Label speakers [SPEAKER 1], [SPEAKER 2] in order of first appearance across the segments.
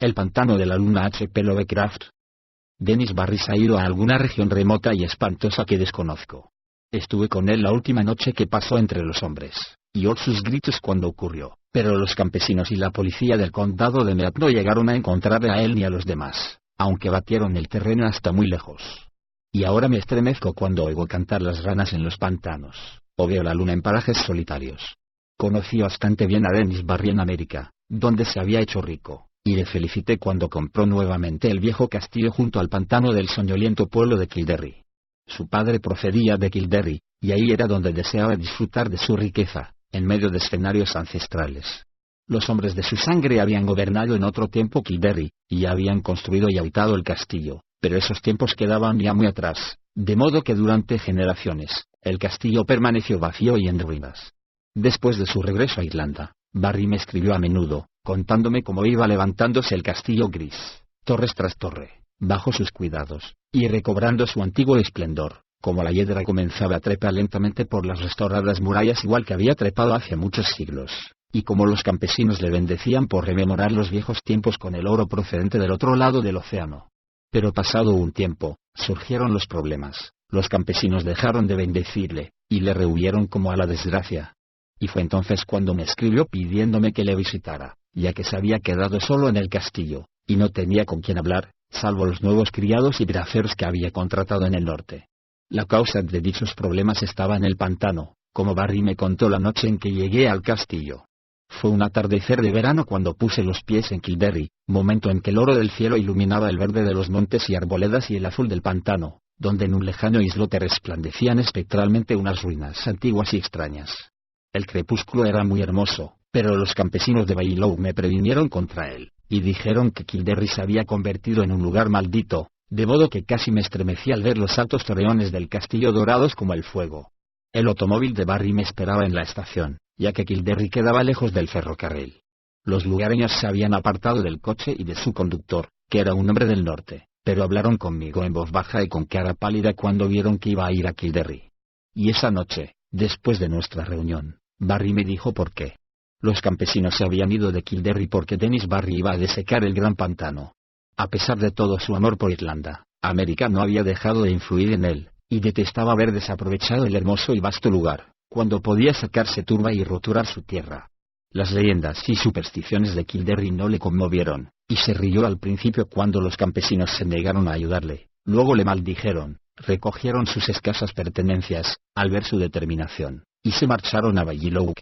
[SPEAKER 1] El pantano de la luna H.P. Lovecraft. Dennis Barris ha ido a alguna región remota y espantosa que desconozco. Estuve con él la última noche que pasó entre los hombres, y oí sus gritos cuando ocurrió, pero los campesinos y la policía del condado de Meath no llegaron a encontrarle a él ni a los demás, aunque batieron el terreno hasta muy lejos. Y ahora me estremezco cuando oigo cantar las ranas en los pantanos, o veo la luna en parajes solitarios. Conocí bastante bien a Dennis Barry en América, donde se había hecho rico, y le felicité cuando compró nuevamente el viejo castillo junto al pantano del soñoliento pueblo de Kildare. Su padre procedía de Kildare, y ahí era donde deseaba disfrutar de su riqueza, en medio de escenarios ancestrales. Los hombres de su sangre habían gobernado en otro tiempo Kildare, y habían construido y habitado el castillo, pero esos tiempos quedaban ya muy atrás, de modo que durante generaciones, el castillo permaneció vacío y en ruinas. Después de su regreso a Irlanda, Barry me escribió a menudo, contándome cómo iba levantándose el castillo gris, torres tras torre, bajo sus cuidados, y recobrando su antiguo esplendor, como la hiedra comenzaba a trepar lentamente por las restauradas murallas igual que había trepado hace muchos siglos, y como los campesinos le bendecían por rememorar los viejos tiempos con el oro procedente del otro lado del océano. Pero pasado un tiempo, surgieron los problemas, los campesinos dejaron de bendecirle, y le rehuyeron como a la desgracia. Y fue entonces cuando me escribió pidiéndome que le visitara, ya que se había quedado solo en el castillo, y no tenía con quién hablar, salvo los nuevos criados y graferos que había contratado en el norte. La causa de dichos problemas estaba en el pantano, como Barry me contó la noche en que llegué al castillo. Fue un atardecer de verano cuando puse los pies en Kildare, momento en que el oro del cielo iluminaba el verde de los montes y arboledas y el azul del pantano, donde en un lejano islote resplandecían espectralmente unas ruinas antiguas y extrañas. El crepúsculo era muy hermoso, pero los campesinos de Baylow me previnieron contra él, y dijeron que Kildare se había convertido en un lugar maldito, de modo que casi me estremecí al ver los altos torreones del castillo dorados como el fuego. El automóvil de Barry me esperaba en la estación, ya que Kildare quedaba lejos del ferrocarril. Los lugareños se habían apartado del coche y de su conductor, que era un hombre del norte, pero hablaron conmigo en voz baja y con cara pálida cuando vieron que iba a ir a Kildare. Y esa noche, después de nuestra reunión, Barry me dijo por qué. Los campesinos se habían ido de Kildare porque Dennis Barry iba a desecar el gran pantano. A pesar de todo su amor por Irlanda, América no había dejado de influir en él, y detestaba haber desaprovechado el hermoso y vasto lugar, cuando podía sacarse turba y roturar su tierra. Las leyendas y supersticiones de Kildare no le conmovieron, y se rió al principio cuando los campesinos se negaron a ayudarle, luego le maldijeron, recogieron sus escasas pertenencias, al ver su determinación, y se marcharon a Baylow.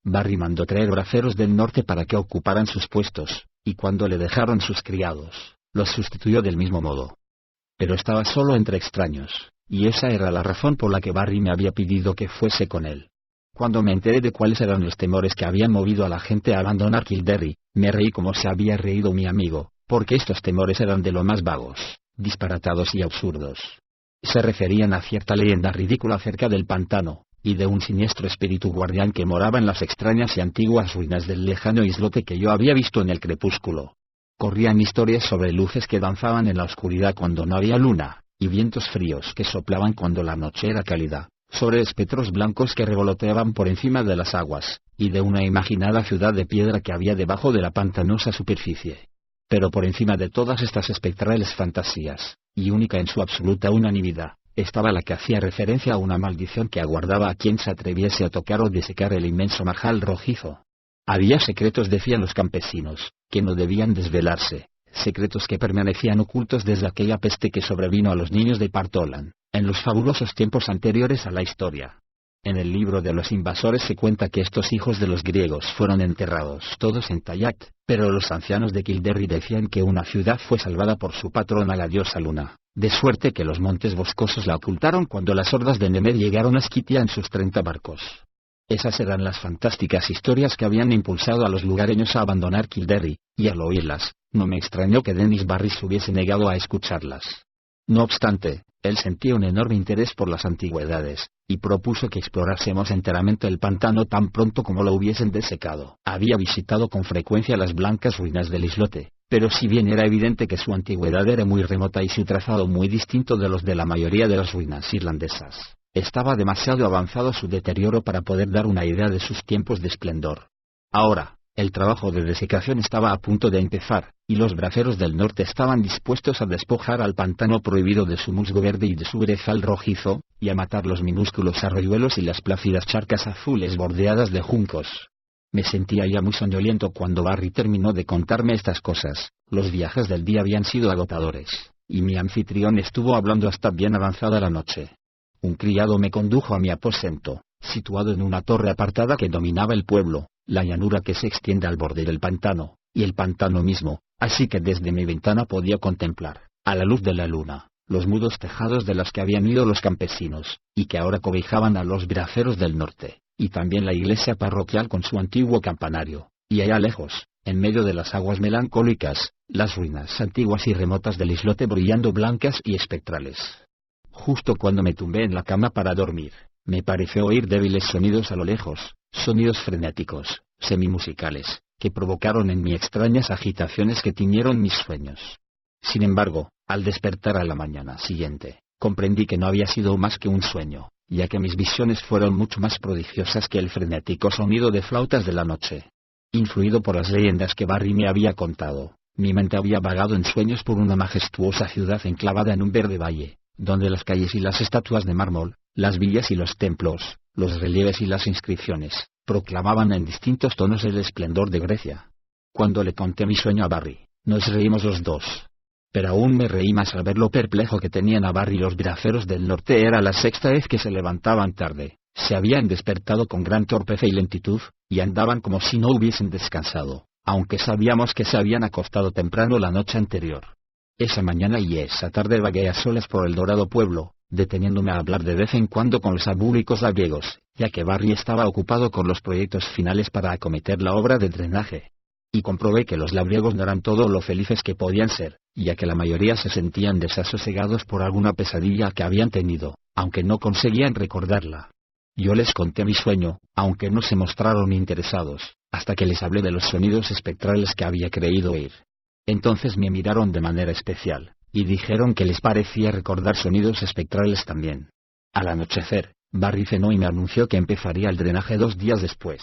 [SPEAKER 1] Barry mandó traer braceros del norte para que ocuparan sus puestos, y cuando le dejaron sus criados, los sustituyó del mismo modo. Pero estaba solo entre extraños, y esa era la razón por la que Barry me había pedido que fuese con él. Cuando me enteré de cuáles eran los temores que habían movido a la gente a abandonar Kildare, me reí como se había reído mi amigo, porque estos temores eran de lo más vagos, disparatados y absurdos. Se referían a cierta leyenda ridícula acerca del pantano, y de un siniestro espíritu guardián que moraba en las extrañas y antiguas ruinas del lejano islote que yo había visto en el crepúsculo. Corrían historias sobre luces que danzaban en la oscuridad cuando no había luna, y vientos fríos que soplaban cuando la noche era cálida, sobre espectros blancos que revoloteaban por encima de las aguas, y de una imaginada ciudad de piedra que había debajo de la pantanosa superficie. Pero por encima de todas estas espectrales fantasías, y única en su absoluta unanimidad, estaba la que hacía referencia a una maldición que aguardaba a quien se atreviese a tocar o desecar el inmenso majal rojizo. Había secretos, decían los campesinos, que no debían desvelarse, secretos que permanecían ocultos desde aquella peste que sobrevino a los niños de Partolan, en los fabulosos tiempos anteriores a la historia. En el libro de los invasores se cuenta que estos hijos de los griegos fueron enterrados todos en Tallaght, pero los ancianos de Kildare decían que una ciudad fue salvada por su patrona la diosa Luna, de suerte que los montes boscosos la ocultaron cuando las hordas de Nemer llegaron a Skytia en sus 30 barcos. Esas eran las fantásticas historias que habían impulsado a los lugareños a abandonar Kildare, y al oírlas, no me extrañó que Dennis Barry se hubiese negado a escucharlas. No obstante, él sentía un enorme interés por las antigüedades, y propuso que explorásemos enteramente el pantano tan pronto como lo hubiesen desecado. Había visitado con frecuencia las blancas ruinas del islote, pero si bien era evidente que su antigüedad era muy remota y su trazado muy distinto de los de la mayoría de las ruinas irlandesas, estaba demasiado avanzado su deterioro para poder dar una idea de sus tiempos de esplendor. Ahora, El trabajo de desecación estaba a punto de empezar, y los braceros del norte estaban dispuestos a despojar al pantano prohibido de su musgo verde y de su brezal rojizo, y a matar los minúsculos arroyuelos y las plácidas charcas azules bordeadas de juncos. Me sentía ya muy soñoliento cuando Barry terminó de contarme estas cosas. Los viajes del día habían sido agotadores, y mi anfitrión estuvo hablando hasta bien avanzada la noche. Un criado me condujo a mi aposento, situado en una torre apartada que dominaba el pueblo, la llanura que se extiende al borde del pantano, y el pantano mismo, así que desde mi ventana podía contemplar, a la luz de la luna, los mudos tejados de los que habían ido los campesinos, y que ahora cobijaban a los braceros del norte, y también la iglesia parroquial con su antiguo campanario, y allá lejos, en medio de las aguas melancólicas, las ruinas antiguas y remotas del islote brillando blancas y espectrales. Justo cuando me tumbé en la cama para dormir, me pareció oír débiles sonidos a lo lejos, sonidos frenéticos, semimusicales, que provocaron en mí extrañas agitaciones que tiñeron mis sueños. Sin embargo, al despertar a la mañana siguiente, comprendí que no había sido más que un sueño, ya que mis visiones fueron mucho más prodigiosas que el frenético sonido de flautas de la noche. Influido por las leyendas que Barry me había contado, mi mente había vagado en sueños por una majestuosa ciudad enclavada en un verde valle, donde las calles y las estatuas de mármol, las villas y los templos, los relieves y las inscripciones, proclamaban en distintos tonos el esplendor de Grecia. Cuando le conté mi sueño a Barry, nos reímos los dos. Pero aún me reí más al ver lo perplejo que tenían a Barry los braceros del norte. Era la sexta vez que se levantaban tarde, se habían despertado con gran torpeza y lentitud, y andaban como si no hubiesen descansado, aunque sabíamos que se habían acostado temprano la noche anterior. Esa mañana y esa tarde vagué a solas por el dorado pueblo, deteniéndome a hablar de vez en cuando con los abúlicos labriegos, ya que Barry estaba ocupado con los proyectos finales para acometer la obra de drenaje. Y comprobé que los labriegos no eran todo lo felices que podían ser, ya que la mayoría se sentían desasosegados por alguna pesadilla que habían tenido, aunque no conseguían recordarla. Yo les conté mi sueño, aunque no se mostraron interesados, hasta que les hablé de los sonidos espectrales que había creído oír. Entonces me miraron de manera especial, y dijeron que les parecía recordar sonidos espectrales también. Al anochecer, Barry cenó y me anunció que empezaría el drenaje 2 días después.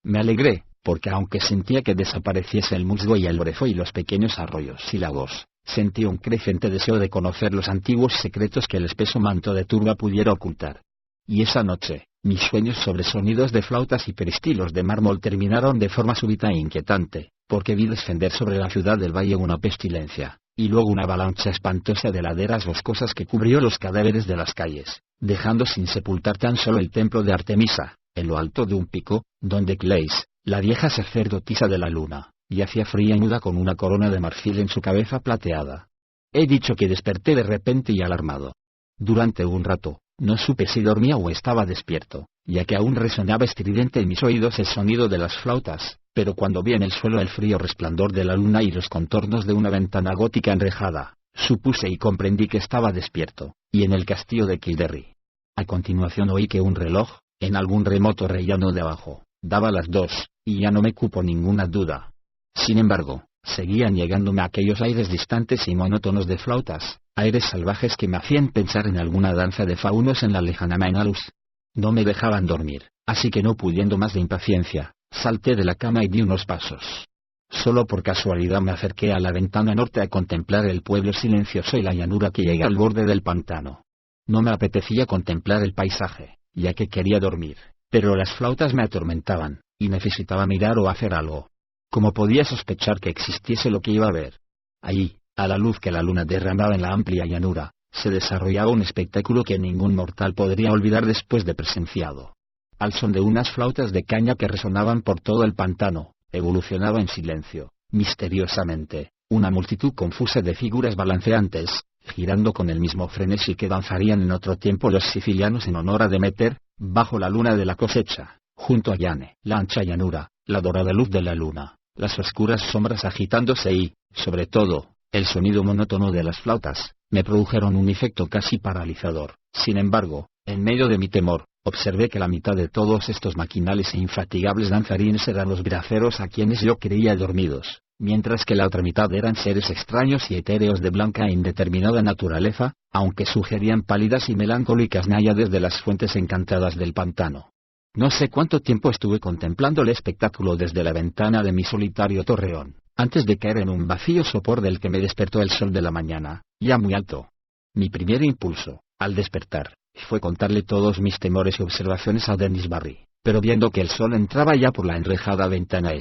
[SPEAKER 1] Me alegré, porque aunque sentía que desapareciese el musgo y el brezo y los pequeños arroyos y lagos, sentí un creciente deseo de conocer los antiguos secretos que el espeso manto de turba pudiera ocultar. Y esa noche, mis sueños sobre sonidos de flautas y peristilos de mármol terminaron de forma súbita e inquietante, porque vi descender sobre la ciudad del valle una pestilencia, y luego una avalancha espantosa de laderas boscosas que cubrió los cadáveres de las calles, dejando sin sepultar tan solo el templo de Artemisa, en lo alto de un pico, donde Cleis, la vieja sacerdotisa de la luna, yacía fría y muda con una corona de marfil en su cabeza plateada. He dicho que desperté de repente y alarmado. Durante un rato, no supe si dormía o estaba despierto, ya que aún resonaba estridente en mis oídos el sonido de las flautas, pero cuando vi en el suelo el frío resplandor de la luna y los contornos de una ventana gótica enrejada, supuse y comprendí que estaba despierto, y en el castillo de Kildare. A continuación oí que un reloj, en algún remoto rellano de abajo, daba las 2, y ya no me cupo ninguna duda. Sin embargo, seguían llegándome aquellos aires distantes y monótonos de flautas, aires salvajes que me hacían pensar en alguna danza de faunos en la lejana Maenalus. No me dejaban dormir, así que no pudiendo más de impaciencia, salté de la cama y di unos pasos. Solo por casualidad me acerqué a la ventana norte a contemplar el pueblo silencioso y la llanura que llega al borde del pantano. No me apetecía contemplar el paisaje, ya que quería dormir, pero las flautas me atormentaban, y necesitaba mirar o hacer algo. ¿Cómo podía sospechar que existiese lo que iba a ver? Allí, a la luz que la luna derramaba en la amplia llanura, se desarrollaba un espectáculo que ningún mortal podría olvidar después de presenciado. Al son de unas flautas de caña que resonaban por todo el pantano, evolucionaba en silencio, misteriosamente, una multitud confusa de figuras balanceantes, girando con el mismo frenesí que danzarían en otro tiempo los sicilianos en honor a Demeter, bajo la luna de la cosecha, junto a Yane, la ancha llanura, la dorada luz de la luna, las oscuras sombras agitándose y, sobre todo, el sonido monótono de las flautas, me produjeron un efecto casi paralizador. Sin embargo, en medio de mi temor, observé que la mitad de todos estos maquinales e infatigables danzarines eran los braceros a quienes yo creía dormidos, mientras que la otra mitad eran seres extraños y etéreos de blanca e indeterminada naturaleza, aunque sugerían pálidas y melancólicas náyades de las fuentes encantadas del pantano. No sé cuánto tiempo estuve contemplando el espectáculo desde la ventana de mi solitario torreón, antes de caer en un vacío sopor del que me despertó el sol de la mañana, ya muy alto. Mi primer impulso, al despertar, fue contarle todos mis temores y observaciones a Dennis Barry, pero viendo que el sol entraba ya por la enrejada ventana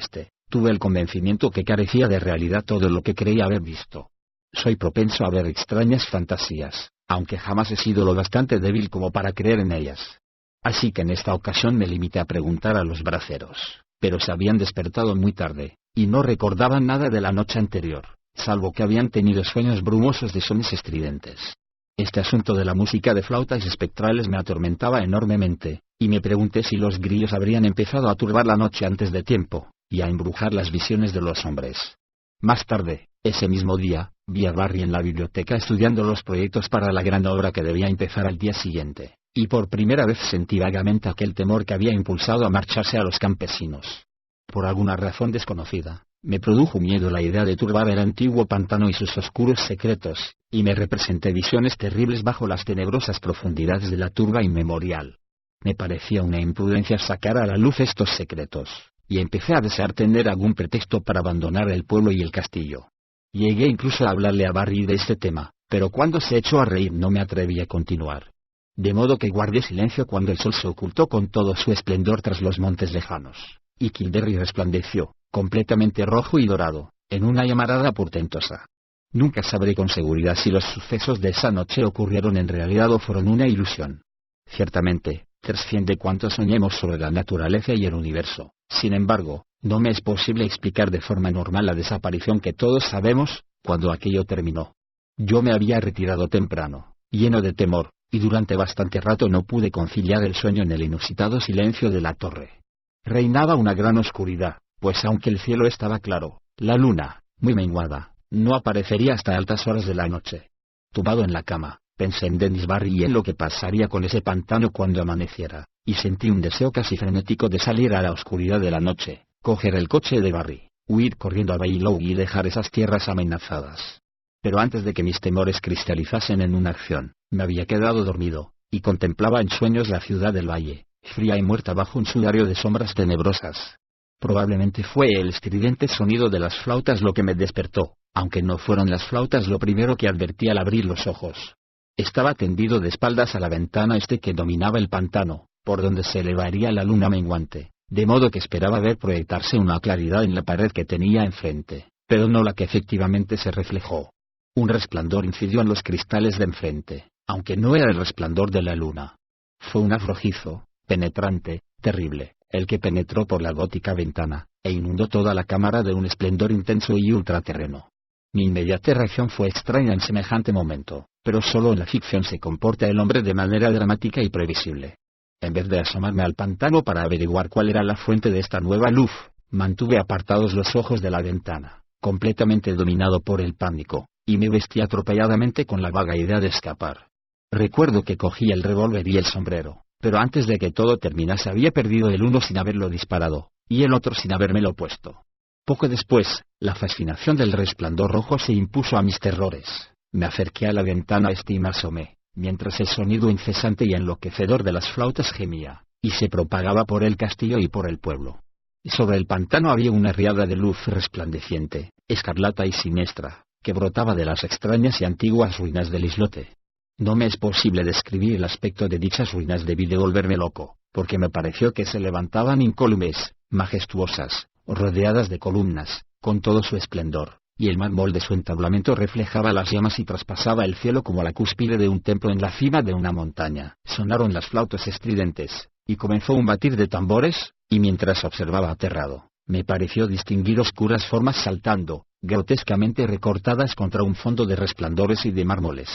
[SPEAKER 1] tuve el convencimiento que carecía de realidad todo lo que creía haber visto. Soy propenso a ver extrañas fantasías, aunque jamás he sido lo bastante débil como para creer en ellas. Así que en esta ocasión me limité a preguntar a los braceros, pero se habían despertado muy tarde, y no recordaban nada de la noche anterior, salvo que habían tenido sueños brumosos de sones estridentes. Este asunto de la música de flautas espectrales me atormentaba enormemente, y me pregunté si los grillos habrían empezado a turbar la noche antes de tiempo, y a embrujar las visiones de los hombres. Más tarde, ese mismo día, vi a Barry en la biblioteca estudiando los proyectos para la gran obra que debía empezar al día siguiente, y por primera vez sentí vagamente aquel temor que había impulsado a marcharse a los campesinos. Por alguna razón desconocida, me produjo miedo la idea de turbar el antiguo pantano y sus oscuros secretos, y me representé visiones terribles bajo las tenebrosas profundidades de la turba inmemorial. Me parecía una imprudencia sacar a la luz estos secretos, y empecé a desear tener algún pretexto para abandonar el pueblo y el castillo. Llegué incluso a hablarle a Barry de este tema, pero cuando se echó a reír no me atreví a continuar. De modo que guardé silencio cuando el sol se ocultó con todo su esplendor tras los montes lejanos, y Kildare resplandeció, completamente rojo y dorado, en una llamarada portentosa. Nunca sabré con seguridad si los sucesos de esa noche ocurrieron en realidad o fueron una ilusión. Ciertamente, trasciende cuanto soñemos sobre la naturaleza y el universo. Sin embargo, no me es posible explicar de forma normal la desaparición que todos sabemos, cuando aquello terminó. Yo me había retirado temprano, lleno de temor, y durante bastante rato no pude conciliar el sueño en el inusitado silencio de la torre. Reinaba una gran oscuridad, pues aunque el cielo estaba claro, la luna, muy menguada, no aparecería hasta altas horas de la noche. Tumbado en la cama, pensé en Dennis Barry y en lo que pasaría con ese pantano cuando amaneciera, y sentí un deseo casi frenético de salir a la oscuridad de la noche, coger el coche de Barry, huir corriendo a Baylow y dejar esas tierras amenazadas. Pero antes de que mis temores cristalizasen en una acción, me había quedado dormido, y contemplaba en sueños la ciudad del valle, fría y muerta bajo un sudario de sombras tenebrosas. Probablemente fue el estridente sonido de las flautas lo que me despertó, aunque no fueron las flautas lo primero que advertí al abrir los ojos. Estaba tendido de espaldas a la ventana que dominaba el pantano, por donde se elevaría la luna menguante, de modo que esperaba ver proyectarse una claridad en la pared que tenía enfrente, pero no la que efectivamente se reflejó. Un resplandor incidió en los cristales de enfrente, aunque no era el resplandor de la luna. Fue un haz rojizo, penetrante, terrible, el que penetró por la gótica ventana, e inundó toda la cámara de un esplendor intenso y ultraterreno. Mi inmediata reacción fue extraña en semejante momento, pero solo en la ficción se comporta el hombre de manera dramática y previsible. En vez de asomarme al pantano para averiguar cuál era la fuente de esta nueva luz, mantuve apartados los ojos de la ventana, completamente dominado por el pánico, y me vestí atropelladamente con la vaga idea de escapar. Recuerdo que cogí el revólver y el sombrero, pero antes de que todo terminase había perdido el uno sin haberlo disparado, y el otro sin habérmelo puesto. Poco después, la fascinación del resplandor rojo se impuso a mis terrores. Me acerqué a la ventana y me asomé, mientras el sonido incesante y enloquecedor de las flautas gemía, y se propagaba por el castillo y por el pueblo. Sobre el pantano había una riada de luz resplandeciente, escarlata y siniestra, que brotaba de las extrañas y antiguas ruinas del islote. No me es posible describir el aspecto de dichas ruinas, debí de volverme loco, porque me pareció que se levantaban incólumes, majestuosas, rodeadas de columnas, con todo su esplendor, y el mármol de su entablamento reflejaba las llamas y traspasaba el cielo como la cúspide de un templo en la cima de una montaña. Sonaron las flautas estridentes, y comenzó un batir de tambores, y mientras observaba aterrado, me pareció distinguir oscuras formas saltando, grotescamente recortadas contra un fondo de resplandores y de mármoles.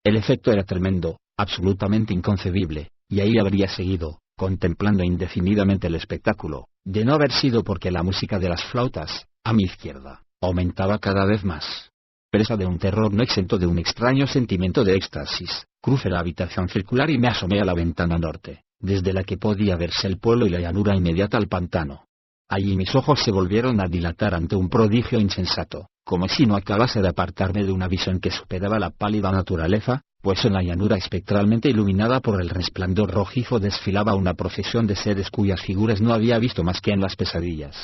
[SPEAKER 1] El efecto era tremendo, absolutamente inconcebible, y ahí habría seguido, contemplando indefinidamente el espectáculo, de no haber sido porque la música de las flautas, a mi izquierda, aumentaba cada vez más. Presa de un terror no exento de un extraño sentimiento de éxtasis, crucé la habitación circular y me asomé a la ventana norte, desde la que podía verse el pueblo y la llanura inmediata al pantano. Allí mis ojos se volvieron a dilatar ante un prodigio insensato, como si no acabase de apartarme de una visión que superaba la pálida naturaleza, pues en la llanura espectralmente iluminada por el resplandor rojizo desfilaba una procesión de seres cuyas figuras no había visto más que en las pesadillas.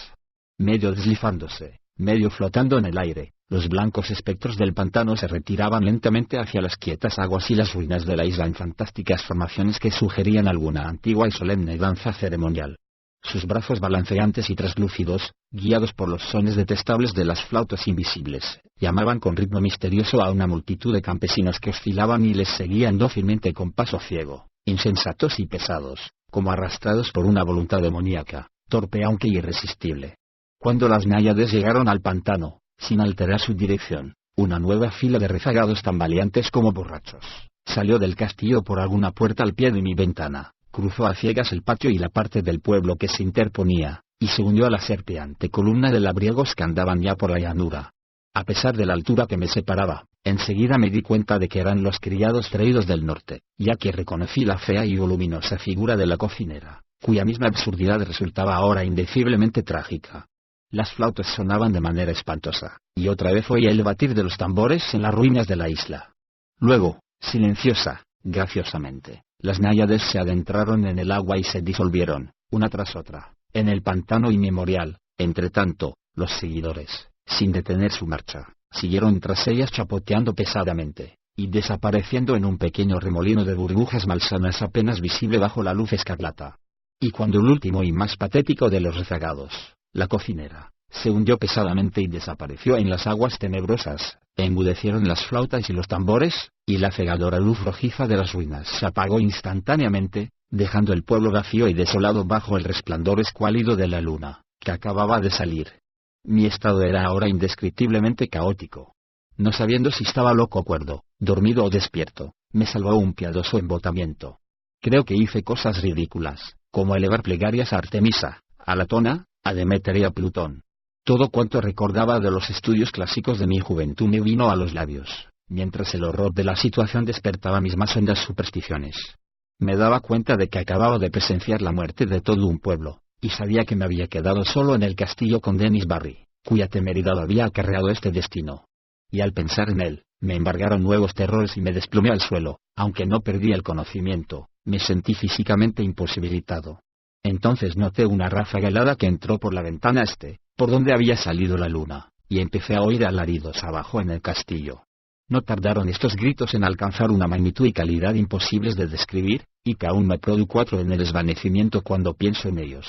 [SPEAKER 1] Medio deslizándose, medio flotando en el aire, los blancos espectros del pantano se retiraban lentamente hacia las quietas aguas y las ruinas de la isla en fantásticas formaciones que sugerían alguna antigua y solemne danza ceremonial. Sus brazos balanceantes y traslúcidos, guiados por los sones detestables de las flautas invisibles, llamaban con ritmo misterioso a una multitud de campesinos que oscilaban y les seguían dócilmente con paso ciego, insensatos y pesados, como arrastrados por una voluntad demoníaca, torpe aunque irresistible. Cuando las náyades llegaron al pantano, sin alterar su dirección, una nueva fila de rezagados tan valientes como borrachos, salió del castillo por alguna puerta al pie de mi ventana, cruzó a ciegas el patio y la parte del pueblo que se interponía, y se unió a la serpeante columna de labriegos que andaban ya por la llanura. A pesar de la altura que me separaba, enseguida me di cuenta de que eran los criados traídos del norte, ya que reconocí la fea y voluminosa figura de la cocinera, cuya misma absurdidad resultaba ahora indeciblemente trágica. Las flautas sonaban de manera espantosa, y otra vez oía el batir de los tambores en las ruinas de la isla. Luego, silenciosa, graciosamente, las náyades se adentraron en el agua y se disolvieron, una tras otra, en el pantano inmemorial. Entretanto, los seguidores, sin detener su marcha, siguieron tras ellas chapoteando pesadamente, y desapareciendo en un pequeño remolino de burbujas malsanas apenas visible bajo la luz escarlata. Y cuando el último y más patético de los rezagados, la cocinera, se hundió pesadamente y desapareció en las aguas tenebrosas, enmudecieron las flautas y los tambores, y la cegadora luz rojiza de las ruinas se apagó instantáneamente, dejando el pueblo vacío y desolado bajo el resplandor escuálido de la luna, que acababa de salir. Mi estado era ahora indescriptiblemente caótico. No sabiendo si estaba loco o cuerdo, dormido o despierto, me salvó un piadoso embotamiento. Creo que hice cosas ridículas, como elevar plegarias a Artemisa, a Latona, a Demeter y a Plutón. Todo cuanto recordaba de los estudios clásicos de mi juventud me vino a los labios, mientras el horror de la situación despertaba mis más hondas supersticiones. Me daba cuenta de que acababa de presenciar la muerte de todo un pueblo, y sabía que me había quedado solo en el castillo con Dennis Barry, cuya temeridad había acarreado este destino. Y al pensar en él, me embargaron nuevos terrores y me desplomé al suelo. Aunque no perdí el conocimiento, me sentí físicamente imposibilitado. Entonces noté una ráfaga helada que entró por la ventana por donde había salido la luna, y empecé a oír alaridos abajo en el castillo. No tardaron estos gritos en alcanzar una magnitud y calidad imposibles de describir, y que aún me produjo atro en el desvanecimiento cuando pienso en ellos.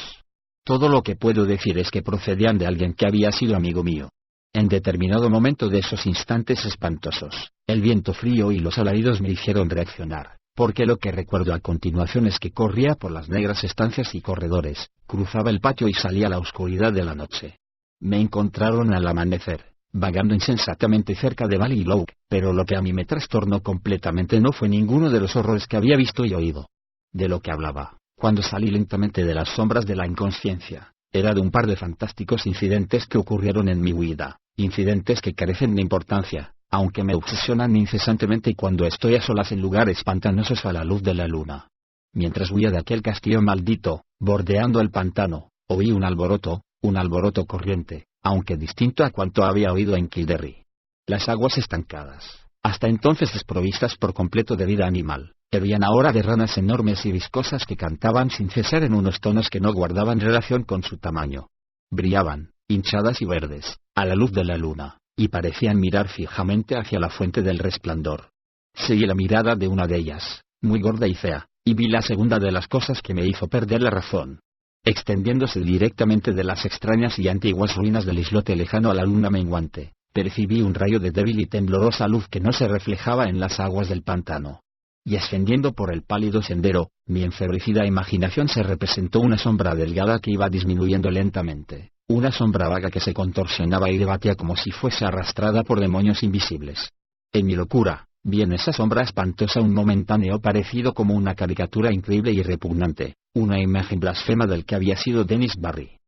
[SPEAKER 1] Todo lo que puedo decir es que procedían de alguien que había sido amigo mío. En determinado momento de esos instantes espantosos, el viento frío y los alaridos me hicieron reaccionar, porque lo que recuerdo a continuación es que corría por las negras estancias y corredores, cruzaba el patio y salía a la oscuridad de la noche. Me encontraron al amanecer, vagando insensatamente cerca de Valley Lough, pero lo que a mí me trastornó completamente no fue ninguno de los horrores que había visto y oído. De lo que hablaba, cuando salí lentamente de las sombras de la inconsciencia, era de un par de fantásticos incidentes que ocurrieron en mi huida, incidentes que carecen de importancia, aunque me obsesionan incesantemente cuando estoy a solas en lugares pantanosos a la luz de la luna. Mientras huía de aquel castillo maldito, bordeando el pantano, oí un alboroto corriente, aunque distinto a cuanto había oído en Kildare. Las aguas estancadas, hasta entonces desprovistas por completo de vida animal, hervían ahora de ranas enormes y viscosas que cantaban sin cesar en unos tonos que no guardaban relación con su tamaño. Brillaban, hinchadas y verdes, a la luz de la luna, y parecían mirar fijamente hacia la fuente del resplandor. Seguí la mirada de una de ellas, muy gorda y fea, y vi la segunda de las cosas que me hizo perder la razón. Extendiéndose directamente de las extrañas y antiguas ruinas del islote lejano a la luna menguante, percibí un rayo de débil y temblorosa luz que no se reflejaba en las aguas del pantano. Y ascendiendo por el pálido sendero, mi enfebrecida imaginación se representó una sombra delgada que iba disminuyendo lentamente, una sombra vaga que se contorsionaba y debatía como si fuese arrastrada por demonios invisibles. En mi locura, vi en esa sombra espantosa un momentáneo parecido como una caricatura increíble y repugnante, una imagen blasfema del que había sido Dennis Barry.